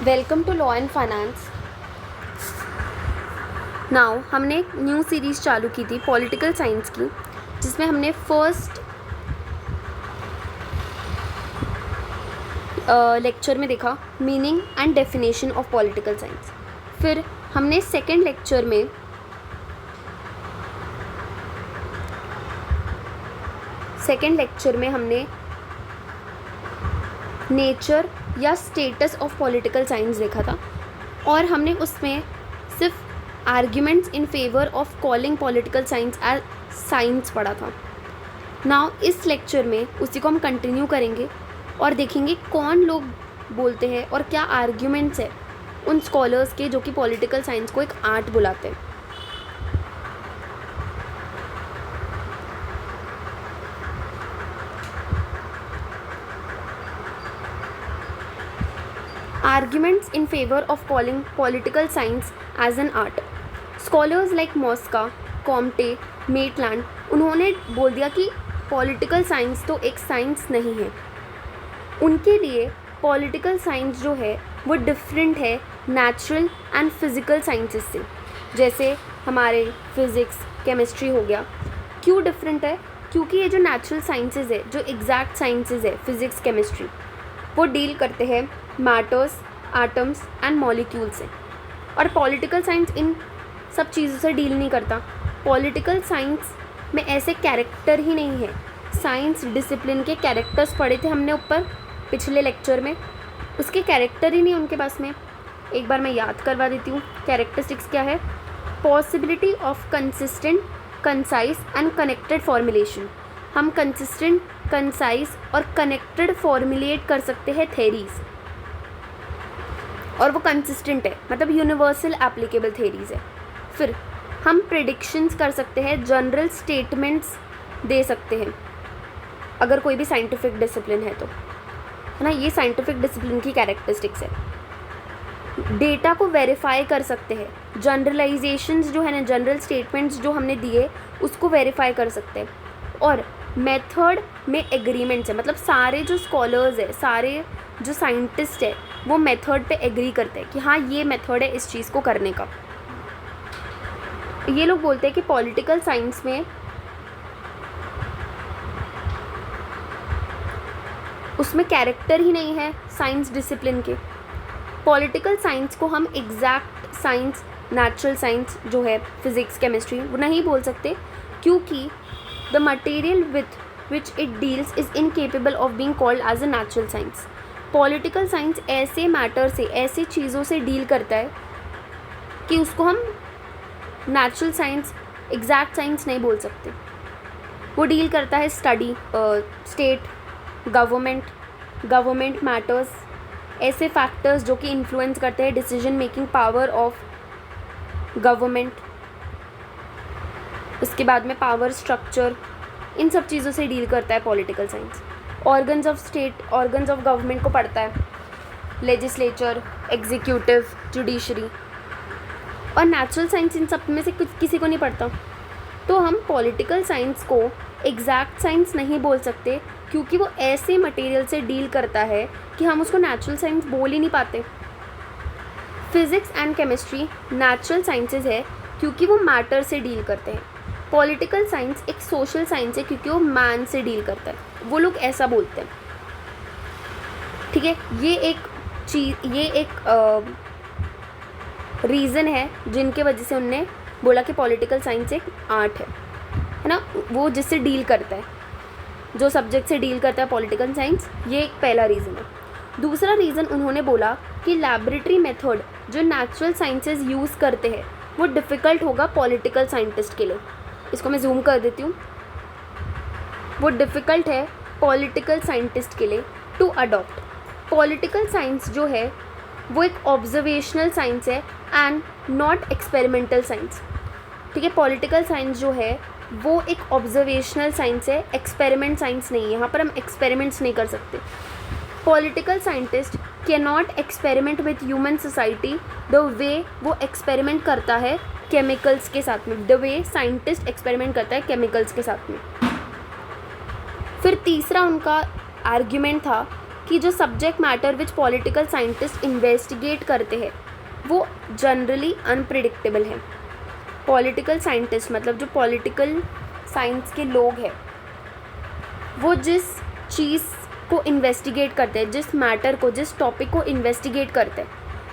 Welcome to law and finance. Now हमने एक new series चालू की थी पॉलिटिकल साइंस की, जिसमें हमने फर्स्ट लेक्चर में देखा meaning and definition of political science. फिर हमने सेकेंड लेक्चर में हमने नेचर या स्टेटस ऑफ पॉलिटिकल साइंस देखा था, और हमने उसमें सिर्फ arguments in favour of calling political science as science पढ़ा था। नाउ इस लेक्चर में उसी को हम कंटिन्यू करेंगे और देखेंगे कौन लोग बोलते हैं और क्या आर्ग्यूमेंट्स है उन स्कॉलर्स के जो कि पॉलिटिकल साइंस को एक आर्ट बुलाते हैं। Arguments in favor of calling political science as an art. Scholars like Mosca, Comte, Maitland उन्होंने बोल दिया कि पॉलिटिकल साइंस तो एक साइंस नहीं है। उनके लिए पॉलिटिकल साइंस जो है वो डिफरेंट है नेचुरल एंड फिज़िकल साइंसेस से, जैसे हमारे फिज़िक्स केमिस्ट्री हो गया। क्यों डिफरेंट है? क्योंकि ये जो नेचुरल साइंसेस है, जो एग्जैक्ट साइंसेस है फिज़िक्स केमिस्ट्री, वो डील करते हैं मैटर्स, एटम्स एंड मॉलिक्यूल से, और पॉलिटिकल साइंस इन सब चीज़ों से डील नहीं करता। पॉलिटिकल साइंस में ऐसे कैरेक्टर ही नहीं है। साइंस डिसिप्लिन के कैरेक्टर्स पढ़े थे हमने ऊपर पिछले लेक्चर में, उसके कैरेक्टर ही नहीं उनके पास में। एक बार मैं याद करवा देती हूँ कैरेक्टरिस्टिक्स क्या है। Possibility of consistent, concise and connected formulation. हम कंसिस्टेंट, कंसाइज और कनेक्टेड फॉर्मुलेट कर सकते हैं थेरीज़, और वो कंसिस्टेंट है, मतलब यूनिवर्सल एप्लीकेबल थेरीज़ है। फिर हम प्रिडिक्शंस कर सकते हैं, जनरल स्टेटमेंट्स दे सकते हैं अगर कोई भी साइंटिफिक डिसिप्लिन है तो, है ना। ये साइंटिफिक डिसिप्लिन की कैरेक्टरिस्टिक्स है। डेटा को वेरीफाई कर सकते हैं, जनरलाइजेशंस जो है ना, जनरल स्टेटमेंट्स जो हमने दिए उसको वेरीफाई कर सकते हैं। और मेथड में एग्रीमेंट्स है, मतलब सारे जो स्कॉलर्स है, सारे जो साइंटिस्ट है, वो मेथड पे एग्री करते हैं कि हाँ ये मेथड है इस चीज़ को करने का। ये लोग बोलते हैं कि पॉलिटिकल साइंस में उसमें कैरेक्टर ही नहीं है साइंस डिसिप्लिन के। पॉलिटिकल साइंस को हम एग्जैक्ट साइंस, नेचुरल साइंस जो है फिज़िक्स केमिस्ट्री, वो नहीं बोल सकते, क्योंकि the material with which it deals is incapable of being called as a natural science. Political science ऐसे मैटर से, ऐसी चीज़ों से डील करता है कि उसको हम नेचुरल साइंस, एग्जैक्ट साइंस नहीं बोल सकते। वो डील करता है स्टडी, स्टेट, गवर्नमेंट मैटर्स, ऐसे फैक्टर्स जो कि इन्फ्लुएंस करते हैं decision making power of government. उसके बाद में पावर स्ट्रक्चर, इन सब चीज़ों से डील करता है political science. Organs of state, organs of government को पढ़ता है, लेजिस्लेचर, एग्जीक्यूटिव, जुडिशरी। और नेचुरल साइंस इन सब में से कुछ किसी को नहीं पढ़ता। तो हम पॉलिटिकल साइंस को एग्जैक्ट साइंस नहीं बोल सकते, क्योंकि वो ऐसे मटेरियल से डील करता है कि हम उसको नेचुरल साइंस बोल ही नहीं पाते। Physics and chemistry natural sciences है क्योंकि वो मैटर से डील करते हैं। पॉलिटिकल साइंस एक सोशल साइंस है क्योंकि वो मैन से डील करता है। वो लोग ऐसा बोलते हैं, ठीक है। ये एक रीज़न है जिनके वजह से उनने बोला कि पॉलिटिकल साइंस एक आर्ट है ना। वो जिससे डील करता है, जो सब्जेक्ट से डील करता है पॉलिटिकल साइंस, ये एक पहला रीज़न है। दूसरा रीज़न उन्होंने बोला कि लैबोरेटरी मेथड जो नेचुरल साइंसेस यूज़ करते हैं वो डिफ़िकल्ट होगा पॉलिटिकल साइंटिस्ट के लिए। इसको मैं जूम कर देती हूँ। वो डिफ़िकल्ट है पॉलिटिकल साइंटिस्ट के लिए टू अडॉप्ट। पॉलिटिकल साइंस जो है वो एक ऑब्जर्वेशनल साइंस है एंड नॉट एक्सपेरिमेंटल साइंस, ठीक है। पॉलिटिकल साइंस जो है वो एक ऑब्जर्वेशनल साइंस है, एक्सपेरिमेंट साइंस नहीं है। यहाँ पर हम एक्सपेरिमेंट्स नहीं कर सकते। Political scientist can not experiment with human society the way वो एक्सपेरिमेंट करता है केमिकल्स के साथ में, द वे साइंटिस्ट एक्सपेरिमेंट करता है केमिकल्स के साथ में। फिर तीसरा उनका आर्ग्यूमेंट था कि जो subject matter which political scientist investigate करते हैं वो जनरली अनप्रिडिक्टेबल है। पॉलिटिकल साइंटिस्ट मतलब जो पॉलिटिकल साइंस के लोग हैं वो जिस चीज़ को इन्वेस्टिगेट करते हैं, जिस मैटर को, जिस टॉपिक को इन्वेस्टिगेट करते हैं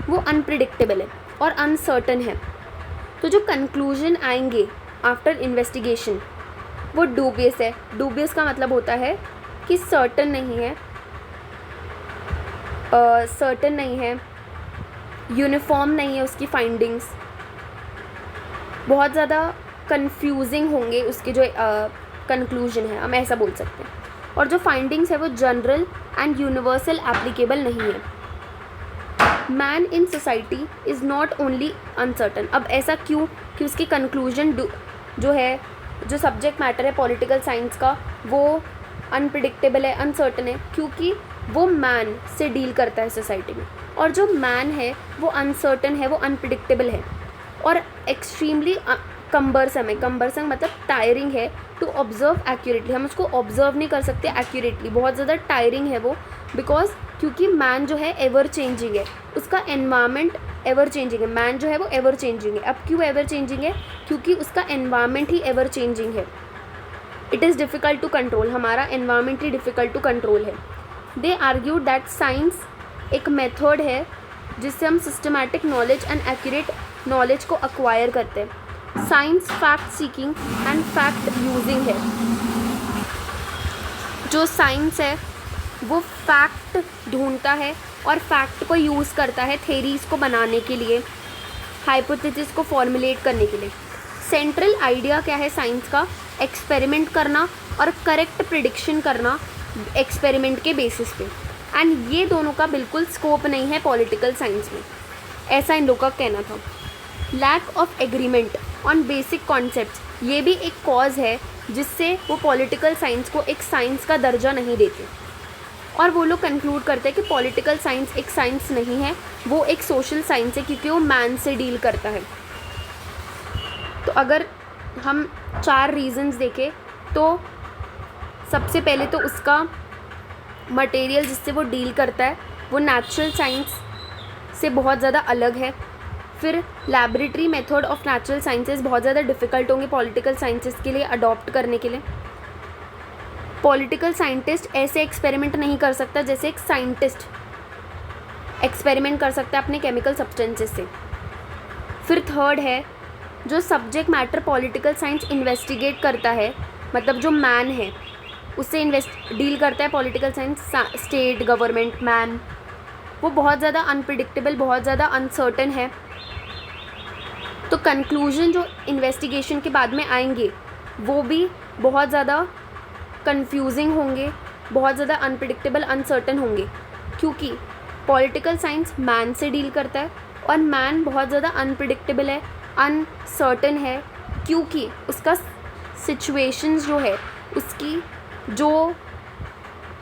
वो अनप्रिडिक्टेबल है और अनसर्टन है। तो जो कंक्लूजन आएंगे आफ्टर इन्वेस्टिगेशन वो डूबियस है। डूबियस का मतलब होता है कि सर्टन नहीं है, यूनिफॉर्म नहीं है उसकी फाइंडिंग्स, बहुत ज़्यादा कंफ्यूजिंग होंगे उसके जो कंक्लूजन है, हम ऐसा बोल सकते हैं। और जो फाइंडिंग्स है वो जनरल एंड यूनिवर्सल एप्लीकेबल नहीं है। Man in society is not only uncertain. अब ऐसा क्यों कि उसकी कंक्लूजन जो है, जो सब्जेक्ट मैटर है पॉलिटिकल साइंस का वो अनप्रिडिक्टेबल है, अनसर्टन है, क्योंकि वो मैन से डील करता है सोसाइटी में। और जो मैन है वो अनसर्टन है, वो अनप्रिडिक्टेबल है और एक्सट्रीमली कम्बरसम है। कम्बरसम मतलब टायरिंग है टू ऑब्जर्व एक्यूरेटली। हम उसको ऑब्जर्व नहीं कर सकते एक्यूरेटली, बहुत ज़्यादा टायरिंग है वो, बिकॉज क्योंकि मैन जो है एवर चेंजिंग है, उसका एनवायरनमेंट एवर चेंजिंग है। मैन जो है वो एवर चेंजिंग है। अब क्यों एवर चेंजिंग है? क्योंकि उसका एनवायरनमेंट ही एवर चेंजिंग है। It is difficult to control, हमारा एनवायरनमेंट ही डिफ़िकल्ट टू कंट्रोल है। दे आर्ग्यू दैट साइंस एक मेथड है जिससे हम systematic knowledge and accurate knowledge को अक्वायर करते हैं। Science fact seeking and fact using है। जो साइंस है वो फैक्ट ढूंढता है और फैक्ट को यूज़ करता है थेरीज़ को बनाने के लिए, हाइपोथेसिस को फॉर्मुलेट करने के लिए। सेंट्रल आइडिया क्या है साइंस का? एक्सपेरिमेंट करना और करेक्ट प्रिडिक्शन करना एक्सपेरिमेंट के बेसिस पे। एंड ये दोनों का बिल्कुल स्कोप नहीं है पॉलिटिकल साइंस में, ऐसा इन लोगों का कहना था। Lack of agreement on basic concepts, ये भी एक कॉज है जिससे वो पॉलिटिकल साइंस को एक साइंस का दर्जा नहीं देते। और वो लोग कंक्लूड करते हैं कि पॉलिटिकल साइंस एक साइंस नहीं है, वो एक सोशल साइंस है, क्योंकि वो मैन से डील करता है। तो अगर हम 4 रीज़न्स देखें तो सबसे पहले तो उसका मटेरियल जिससे वो डील करता है वो नेचुरल साइंस से बहुत ज़्यादा अलग है। फिर laboratory method of natural sciences बहुत ज़्यादा डिफ़िकल्ट होंगे पॉलिटिकल साइंसेस के लिए अडॉप्ट करने के लिए। पॉलिटिकल साइंटिस्ट ऐसे एक्सपेरिमेंट नहीं कर सकता जैसे एक साइंटिस्ट एक्सपेरिमेंट कर सकता है अपने केमिकल सब्सटेंसेस से। फिर थर्ड है, जो subject matter political science investigate करता है, मतलब जो मैन है उससे डील करता है political science, state government, man, वो बहुत ज़्यादा अनप्रिडिक्टेबल, बहुत ज़्यादा अनसर्टन है। तो कंक्लूजन जो इन्वेस्टिगेशन के बाद में आएंगे वो भी बहुत ज़्यादा कंफ्यूजिंग होंगे, बहुत ज़्यादा अनप्रिडिक्टेबल, अनसर्टन होंगे, क्योंकि पॉलिटिकल साइंस मैन से डील करता है और मैन बहुत ज़्यादा अनप्रिडिक्टेबल है, अनसर्टन है, क्योंकि उसका सिचुएशंस जो है, उसकी जो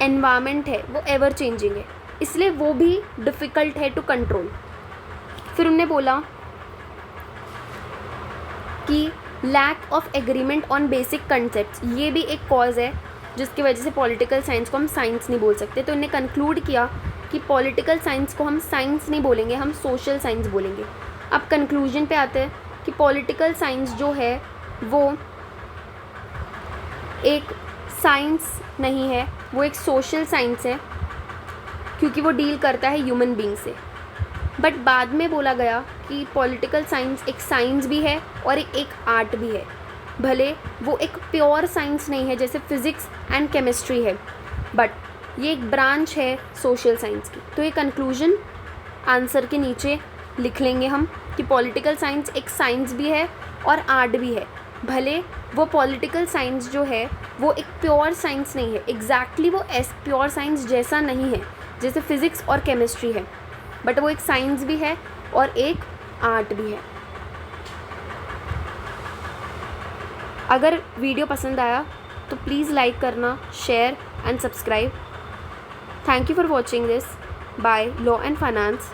एनवायरनमेंट है वो एवर चेंजिंग है, इसलिए वो भी डिफ़िकल्ट है टू कंट्रोल। फिर उन्होंने बोला कि lack of agreement on basic concepts, ये भी एक कॉज है जिसकी वजह से पॉलिटिकल साइंस को हम साइंस नहीं बोल सकते। तो इन्हें कंक्लूड किया कि पॉलिटिकल साइंस को हम साइंस नहीं बोलेंगे, हम सोशल साइंस बोलेंगे। अब कंक्लूजन पे आते हैं कि पॉलिटिकल साइंस जो है वो एक साइंस नहीं है, वो एक सोशल साइंस है, क्योंकि वो डील करता है ह्यूमन बीइंग से। बट बाद में बोला गया कि पॉलिटिकल साइंस एक साइंस भी है और एक आर्ट भी है, भले वो एक प्योर साइंस नहीं है जैसे फिज़िक्स एंड केमिस्ट्री है, बट ये एक ब्रांच है सोशल साइंस की। तो ये कंक्लूजन आंसर के नीचे लिख लेंगे हम कि पॉलिटिकल साइंस एक साइंस भी है और आर्ट भी है, भले वो पॉलिटिकल साइंस जो है वो एक प्योर साइंस नहीं है, एग्जैक्टली वो प्योर साइंस जैसा नहीं है जैसे फिज़िक्स और केमिस्ट्री है, बट वो एक साइंस भी है और एक आर्ट भी है। अगर वीडियो पसंद आया तो प्लीज़ लाइक करना, share and subscribe. Thank you for watching this by law and finance.